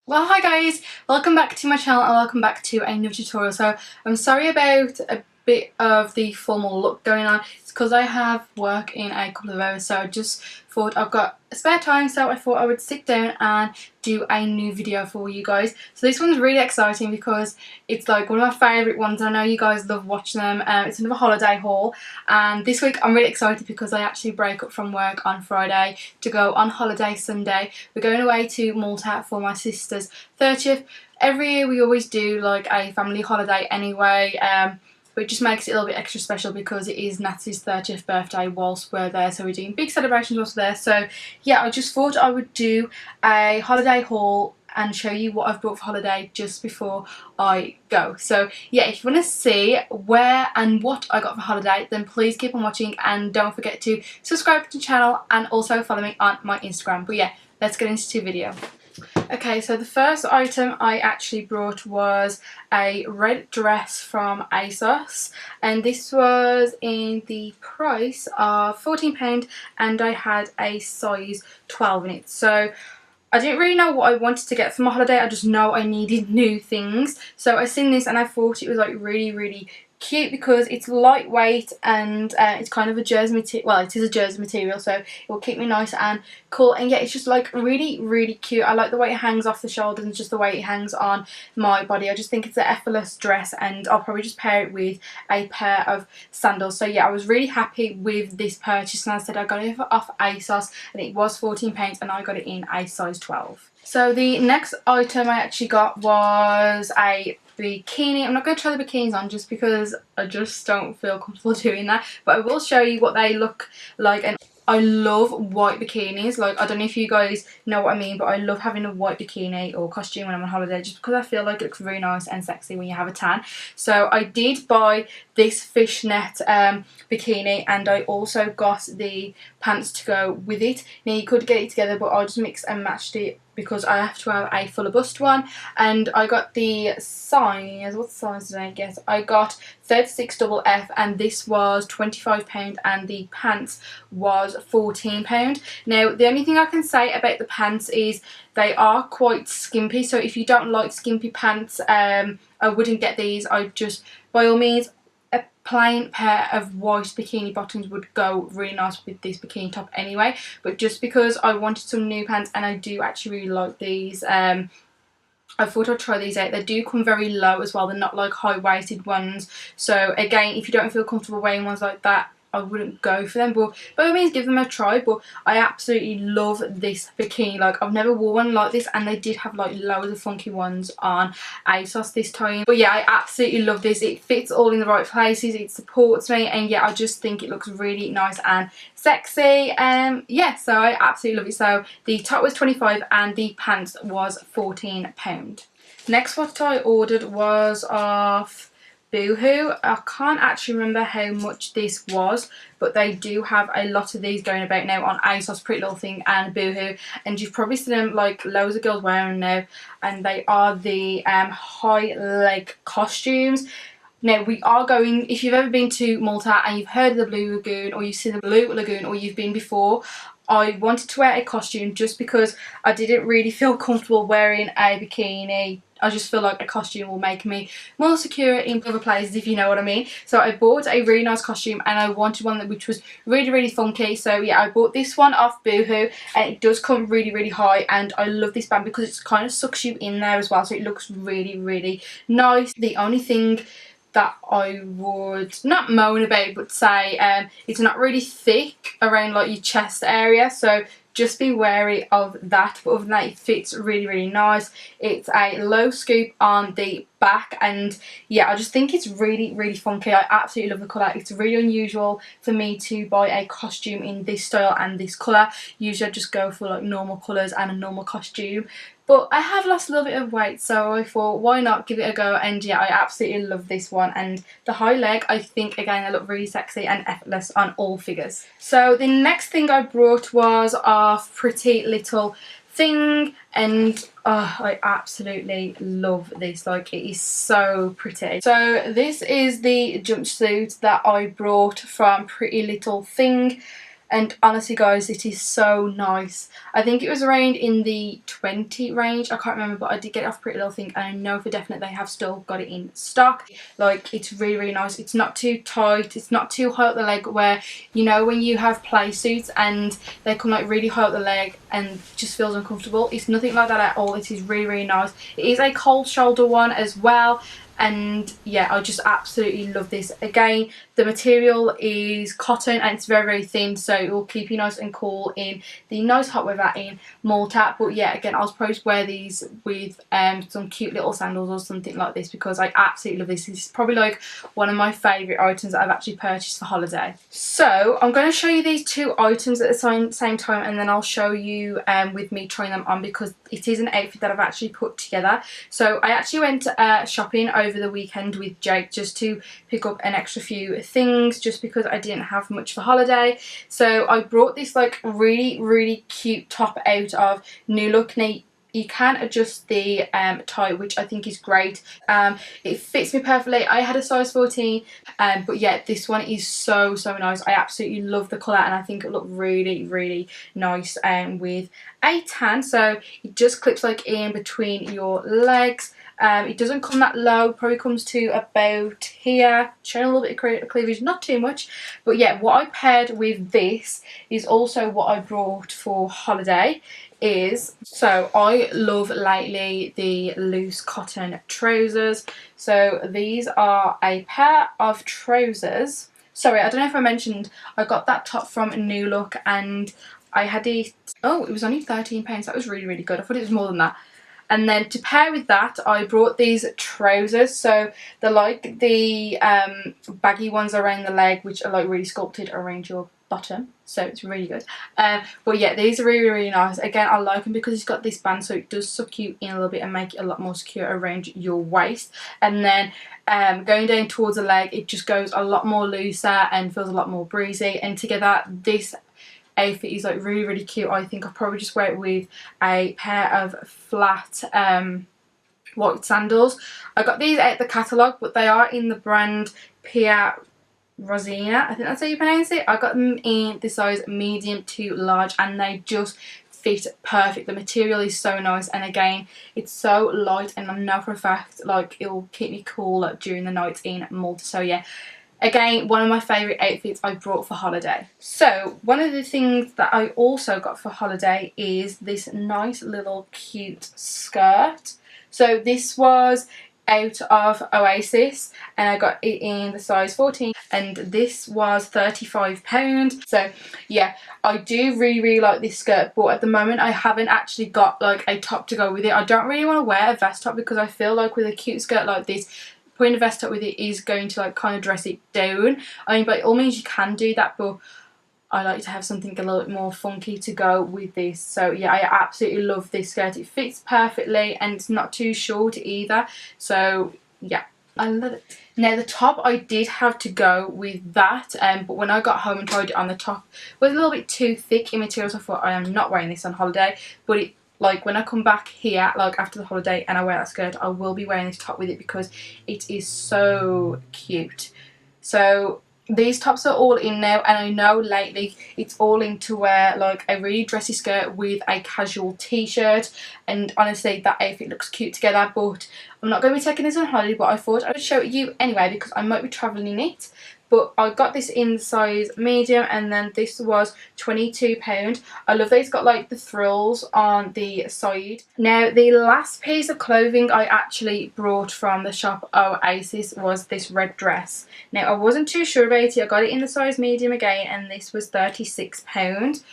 Well, hi guys, welcome back to my channel and welcome back to a new tutorial. So I'm sorry about a bit of the formal look going on. It's because I have work in a couple of hours, so I just thought I've got a spare time, so I thought I would sit down and do a new video for you guys. So this one's really exciting because it's like one of my favourite ones. I know you guys love watching them. It's another holiday haul, and this week I'm really excited because I actually break up from work on Friday to go on holiday Sunday. We're going away to Malta for my sister's 30th. Every year we always do like a family holiday anyway, but it just makes it a little bit extra special because it is Natsy's 30th birthday whilst we're there, so we're doing big celebrations whilst we're there. So yeah, I just thought I would do a holiday haul and show you what I've brought for holiday just before I go. So yeah, if you want to see where and what I got for holiday, then please keep on watching and don't forget to subscribe to the channel and also follow me on my Instagram. But yeah, let's get into the video. Okay, so the first item I actually brought was a red dress from ASOS, and this was in the price of £14 and I had a size 12 in it. So I didn't really know what I wanted to get for my holiday, I just know I needed new things. So I seen this and I thought it was like really cute because it's lightweight and it's kind of a jersey material. Well, it is a jersey material, so it will keep me nice and cool. And yeah, it's just like really cute. I like the way it hangs off the shoulders and just the way it hangs on my body. I just think it's an effortless dress, and I'll probably just pair it with a pair of sandals. So yeah, I was really happy with this purchase, and as I said, I got it off ASOS and it was £14 and I got it in a size 12. So the next item I actually got was a bikini. I'm not going to try the bikinis on just because I just don't feel comfortable doing that, but I will show you what they look like. And I love white bikinis. Like, I don't know if you guys know what I mean, but I love having a white bikini or costume when I'm on holiday just because I feel like it looks really nice and sexy when you have a tan. So I did buy this fishnet bikini, and I also got the pants to go with it. Now you could get it together, but I just mixed and matched it because I have to have a fuller bust one. And I got the size, what size did I get? I got 36FF and this was £25 and the pants was £14. Now the only thing I can say about the pants is they are quite skimpy, so if you don't like skimpy pants, I wouldn't get these. I just, by all means, a plain pair of white bikini bottoms would go really nice with this bikini top anyway, but just because I wanted some new pants and I do actually really like these, I thought I'd try these out. They do come very low as well, they're not like high-waisted ones, so again, if you don't feel comfortable wearing ones like that, I wouldn't go for them, but by all means give them a try. But I absolutely love this bikini. Like, I've never worn one like this, and they did have like loads of funky ones on ASOS this time. But yeah, I absolutely love this. It fits all in the right places, it supports me, and yeah, I just think it looks really nice and sexy. Yeah, so I absolutely love it. So the top was 25 and the pants was £14. Next, what I ordered was off Boohoo. I can't actually remember how much this was, but they do have a lot of these going about now on ASOS, Pretty Little Thing and Boohoo, and you've probably seen them like loads of girls wearing now, and they are the high leg costumes. Now we are going, if you've ever been to Malta and you've heard of the Blue Lagoon, or you've seen the Blue Lagoon, or you've been before, I wanted to wear a costume just because I didn't really feel comfortable wearing a bikini. I just feel like a costume will make me more secure in other places, if you know what I mean. So I bought a really nice costume and I wanted one which was really funky. So yeah, I bought this one off Boohoo, and it does come really high, and I love this band because it kind of sucks you in there as well, so it looks really nice. The only thing that I would not moan about, but say it's not really thick around like your chest area, so just be wary of that. But other than that, it fits really nice. It's a low scoop on the back, and yeah, I just think it's really funky. I absolutely love the colour. It's really unusual for me to buy a costume in this style and this colour. Usually I just go for like normal colours and a normal costume, but I have lost a little bit of weight, so I thought why not give it a go. And yeah, I absolutely love this one, and the high leg, I think again they look really sexy and effortless on all figures. So the next thing I brought was our Pretty Little Thing, and I absolutely love this. Like, it is so pretty. So this is the jumpsuit that I brought from Pretty Little Thing. and honestly guys, it is so nice. I think it was around in the 20 range, I can't remember, but I did get it off Pretty Little Thing, and I know for definite they have still got it in stock. Like, it's really, really nice. It's not too tight, it's not too high up the leg, where, you know, when you have play suits and they come like really high up the leg and just feels uncomfortable. It's nothing like that at all. It is really, really nice. It is a cold shoulder one as well, and yeah, I just absolutely love this. Again, the material is cotton and it's very, very thin, so it will keep you nice and cool in the nice hot weather in Malta. But yeah, again, I'll probably wear these with some cute little sandals or something like this, because I absolutely love this. This is probably like one of my favourite items that I've actually purchased for holiday. So I'm going to show you these two items at the same time, and then I'll show you with me trying them on, because it is an outfit that I've actually put together. So I actually went shopping over the weekend with Jake just to pick up an extra few things, just because I didn't have much for holiday. So I brought this like really, really cute top out of New Look. Now, you can adjust the tie, which I think is great. It fits me perfectly. I had a size 14, but yeah, this one is so, so nice. I absolutely love the colour, and I think it looked really, really nice with a tan. So it just clips like in between your legs. It doesn't come that low, probably comes to about here, showing a little bit of cleavage, not too much. But yeah, what I paired with this is also what I brought for holiday. So I love lately the loose cotton trousers. So these are a pair of trousers. Sorry, I don't know if I mentioned, I got that top from New Look, and I had it, oh, it was only £13. That was really, really good. I thought it was more than that. And then to pair with that, I brought these trousers. So they're like the baggy ones around the leg, which are like really sculpted around your bottom. So it's really good. But yeah, these are really, really nice. Again, I like them because it's got this band, so it does suck you in a little bit and make it a lot more secure around your waist. And then going down towards the leg, it just goes a lot more looser and feels a lot more breezy. And together, this outfit is like really, really cute. I think I'll probably just wear it with a pair of flat white sandals. I got these at the catalogue, but they are in the brand Pia Rosina, I think that's how you pronounce it. I got them in the size medium to large, and they just fit perfect. The material is so nice, and again, it's so light, and I know for a fact like it will keep me cool during the night in Malta. So yeah, again, one of my favourite outfits I brought for holiday. So one of the things that I also got for holiday is this nice little cute skirt. So this was out of Oasis, and I got it in the size 14, and this was £35. So yeah, I do really, really like this skirt, but at the moment I haven't actually got like a top to go with it. I don't really want to wear a vest top, because I feel like with a cute skirt like this, putting a vest top with it is going to like kind of dress it down. I mean, by all means you can do that, but I like to have something a little bit more funky to go with this. So yeah, I absolutely love this skirt. It fits perfectly, and it's not too short either. So yeah, I love it. Now the top, I did have to go with that, but when I got home and tried it on, the top was a little bit too thick in material, so I thought I am not wearing this on holiday. But it, like, when I come back here, like after the holiday, and I wear that skirt, I will be wearing this top with it, because it is so cute. So these tops are all in now, and I know lately it's all in to wear like a really dressy skirt with a casual t-shirt, and honestly that outfit looks cute together. But I'm not going to be taking this on holiday, but I thought I would show it you anyway, because I might be travelling in it. But I got this in size medium, and then this was £22. I love that it's got like the frills on the side. Now the last piece of clothing I actually brought from the shop Oasis was this red dress. Now I wasn't too sure about it. I got it in the size medium again, and this was £36.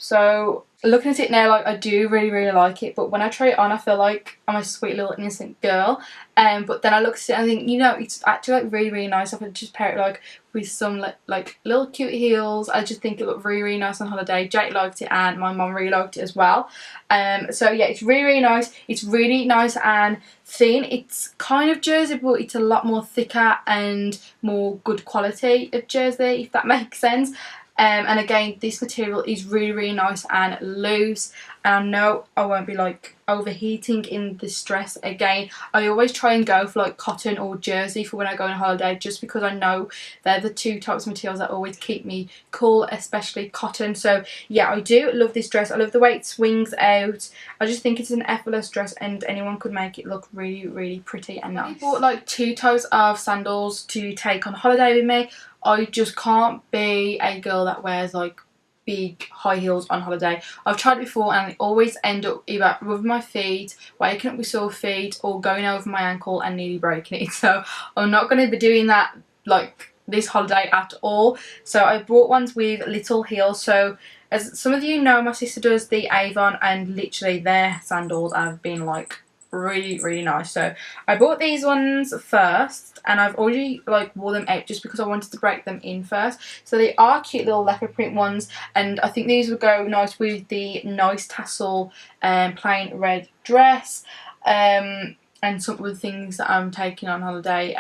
So looking at it now, like, I do really, really like it, but when I try it on, I feel like I'm a sweet little innocent girl. But then I look at it and I think, you know, it's actually like really, really nice. I could just pair it like with some like little cute heels. I just think it looked really, really nice on holiday. Jake liked it, and my mum really liked it as well. So yeah, it's really, really nice. It's really nice and thin. It's kind of jersey, but it's a lot more thicker and more good quality of jersey, if that makes sense. And again, this material is really, really nice and loose. and I know I won't be like overheating in this dress. Again, I always try and go for like cotton or jersey for when I go on holiday, just because I know they're the two types of materials that always keep me cool, especially cotton. So yeah, I do love this dress. I love the way it swings out. I just think it's an effortless dress, and anyone could make it look really, really pretty and nice. I bought like 2 types of sandals to take on holiday with me. I just can't be a girl that wears like big high heels on holiday. I've tried it before and I always end up either rubbing my feet, waking up with sore feet, or going over my ankle and nearly breaking it. So I'm not going to be doing that like this holiday at all. So I brought ones with little heels. So as some of you know, my sister does the Avon, and literally their sandals have been like really, really nice. So I bought these ones first, and I've already like wore them out just because I wanted to break them in first. So they are cute little leopard print ones, and I think these would go nice with the nice tassel plain red dress, and some of the things that I'm taking on holiday,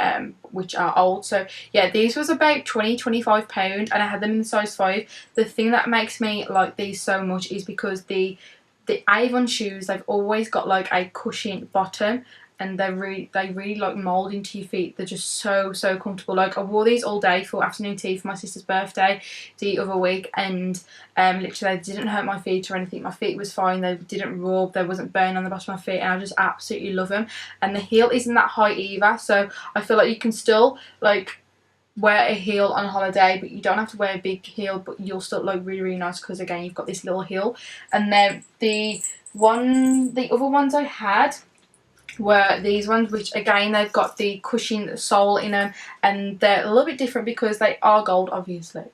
which are old. So yeah, these was about £25, and I had them in the size 5. The thing that makes me like these so much is because the Avon shoes, they've always got like a cushion bottom, and they really like mould into your feet. They're just so comfortable. Like I wore these all day for afternoon tea for my sister's birthday the other week, and literally they didn't hurt my feet or anything. My feet was fine, they didn't rub, there wasn't burn on the bottom of my feet, and I just absolutely love them. And the heel isn't that high either, so I feel like you can still like wear a heel on holiday, but you don't have to wear a big heel, but you'll still look really, really nice because again you've got this little heel. And then the other ones I had were these ones, which again they've got the cushion sole in them, and they're a little bit different because they are gold obviously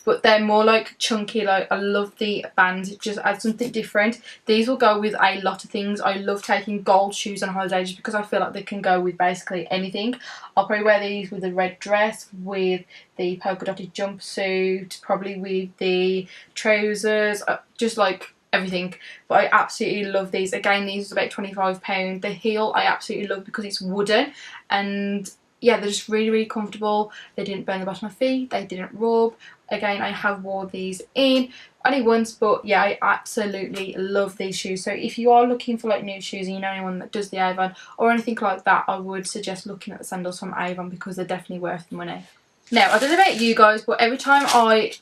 but they're more like chunky. Like I love the bands, it just adds something different. These will go with a lot of things. I love taking gold shoes on holiday just because I feel like they can go with basically anything. I'll probably wear these with a red dress, with the polka dotted jumpsuit, probably with the trousers, just like everything. But I absolutely love these. Again, these are about £25. The heel I absolutely love because it's wooden, and yeah, they're just really, really comfortable. They didn't burn the bottom of my feet, they didn't rub. Again, I have wore these in only once, but yeah, I absolutely love these shoes. So if you are looking for like new shoes and you know anyone that does the Avon or anything like that, I would suggest looking at the sandals from Avon because they're definitely worth the money. Now, I don't know about you guys, but every time like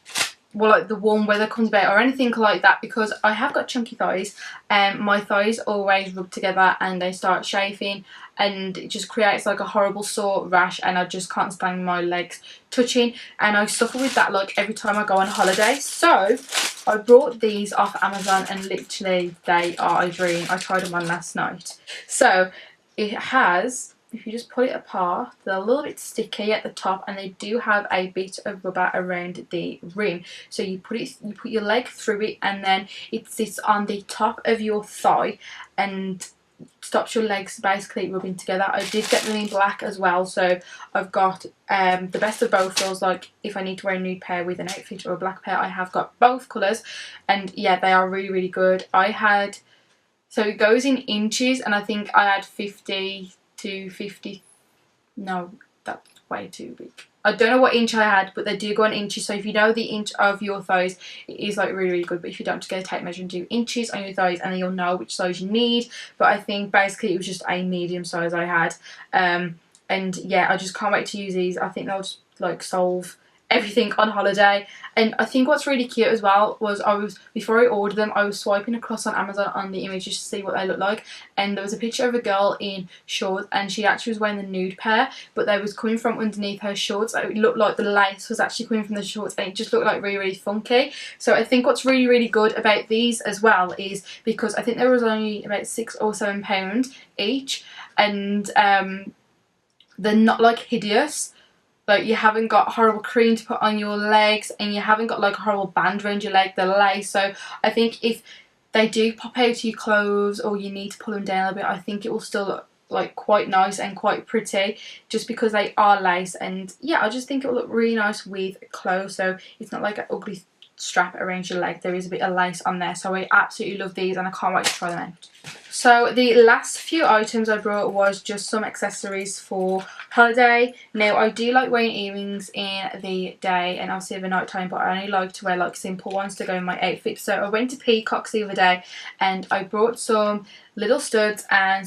the warm weather comes about or anything like that, because I have got chunky thighs, and my thighs always rub together and they start chafing, and it just creates like a horrible sore rash, and I just can't stand my legs touching, and I suffer with that like every time I go on holiday. So I brought these off Amazon, and literally they are a dream. I tried them on last night. So it has, if you just pull it apart, they're a little bit sticky at the top, and they do have a bit of rubber around the rim. So you put your leg through it, and then it sits on the top of your thigh and stops your legs basically rubbing together. I did get them in black as well, so I've got the best of both worlds. Like if I need to wear a nude pair with an outfit or a black pair, I have got both colours, and yeah, they are really, really good. So it goes in inches, and I think I had 50 to 50, no, that's way too big. I don't know what inch I had, but they do go in inches. So if you know the inch of your thighs, it is like really, really good. But if you don't, just go tape measure and do inches on your thighs, and then you'll know which size you need. But I think basically it was just a medium size I had, and yeah, I just can't wait to use these. I think they'll just like solve everything on holiday. And I think what's really cute as well was before I ordered them, I was swiping across on Amazon on the images to see what they look like, and there was a picture of a girl in shorts, and she actually was wearing the nude pair, but they was coming from underneath her shorts. It looked like the lace was actually coming from the shorts, and it just looked like really, really funky. So I think what's really, really good about these as well is because I think there was only about £6 or £7 each, and they're not like hideous. Like you haven't got horrible cream to put on your legs, and you haven't got like a horrible band around your leg, they're lace. So I think if they do pop out of your clothes or you need to pull them down a bit, I think it will still look like quite nice and quite pretty just because they are lace. And yeah, I just think it will look really nice with clothes, so it's not like an ugly strap around your leg. There is a bit of lace on there, so I absolutely love these and I can't wait to try them out. So the last few items I brought was just some accessories for holiday. Now I do like wearing earrings in the day and obviously over night time, but I only like to wear like simple ones to go in my outfit. So I went to Peacock's the other day and I brought some little studs and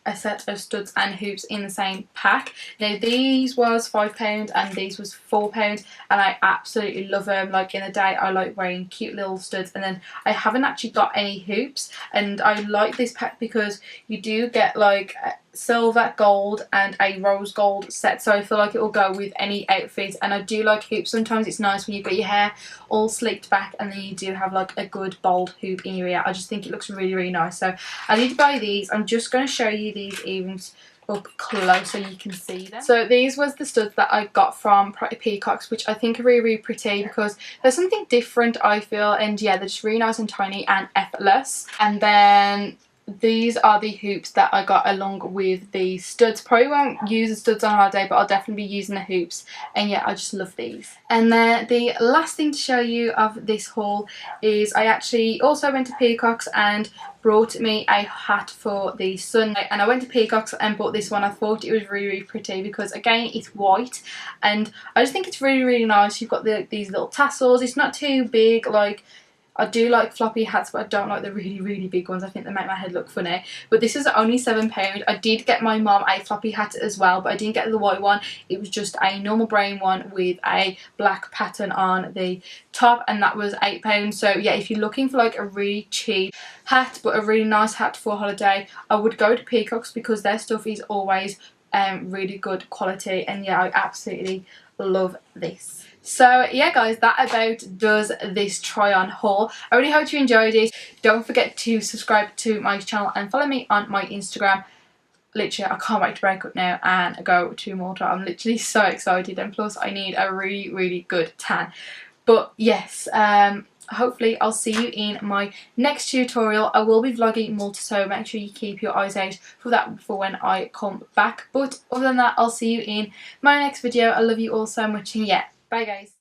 a set of studs and hoops in the same pack. Now these was £5 and these was £4, and I absolutely love them. Like in the day I like wearing cute little studs, and then I haven't actually got any hoops, and I like this pack because you do get like silver, gold and a rose gold set, so I feel like it will go with any outfit. And I do like hoops. Sometimes it's nice when you've got your hair all slicked back and then you do have like a good bold hoop in your ear. I just think it looks really, really nice. So I did buy these. I'm just going to show you these earrings up close so you can see them. So these was the studs that I got from Peacock's, which I think are really, really pretty because there's something different, I feel, and yeah, they're just really nice and tiny and effortless. And then these are the hoops that I got along with the studs. Probably won't use the studs on holiday, but I'll definitely be using the hoops. And yeah, I just love these. And then the last thing to show you of this haul is I actually also went to Peacock's and brought me a hat for the sun. And I went to Peacock's and bought this one. I thought it was really, really pretty because again it's white and I just think it's really, really nice. You've got these little tassels. It's not too big. Like, I do like floppy hats, but I don't like the really, really big ones. I think they make my head look funny. But this is only £7. I did get my mum a floppy hat as well, but I didn't get the white one. It was just a normal brown one with a black pattern on the top, and that was £8. So yeah, if you're looking for like a really cheap hat, but a really nice hat for holiday, I would go to Peacock's because their stuff is always really good quality. And yeah, I absolutely love this. So yeah guys, that about does this try on haul. I really hope you enjoyed it. Don't forget to subscribe to my channel and follow me on my Instagram. Literally, I can't wait to break up now and go to Malta. I'm literally so excited, and plus I need a really, really good tan. But yes, hopefully I'll see you in my next tutorial. I will be vlogging Malta, so make sure you keep your eyes out for that for when I come back. But other than that, I'll see you in my next video. I love you all so much, and yeah, bye guys.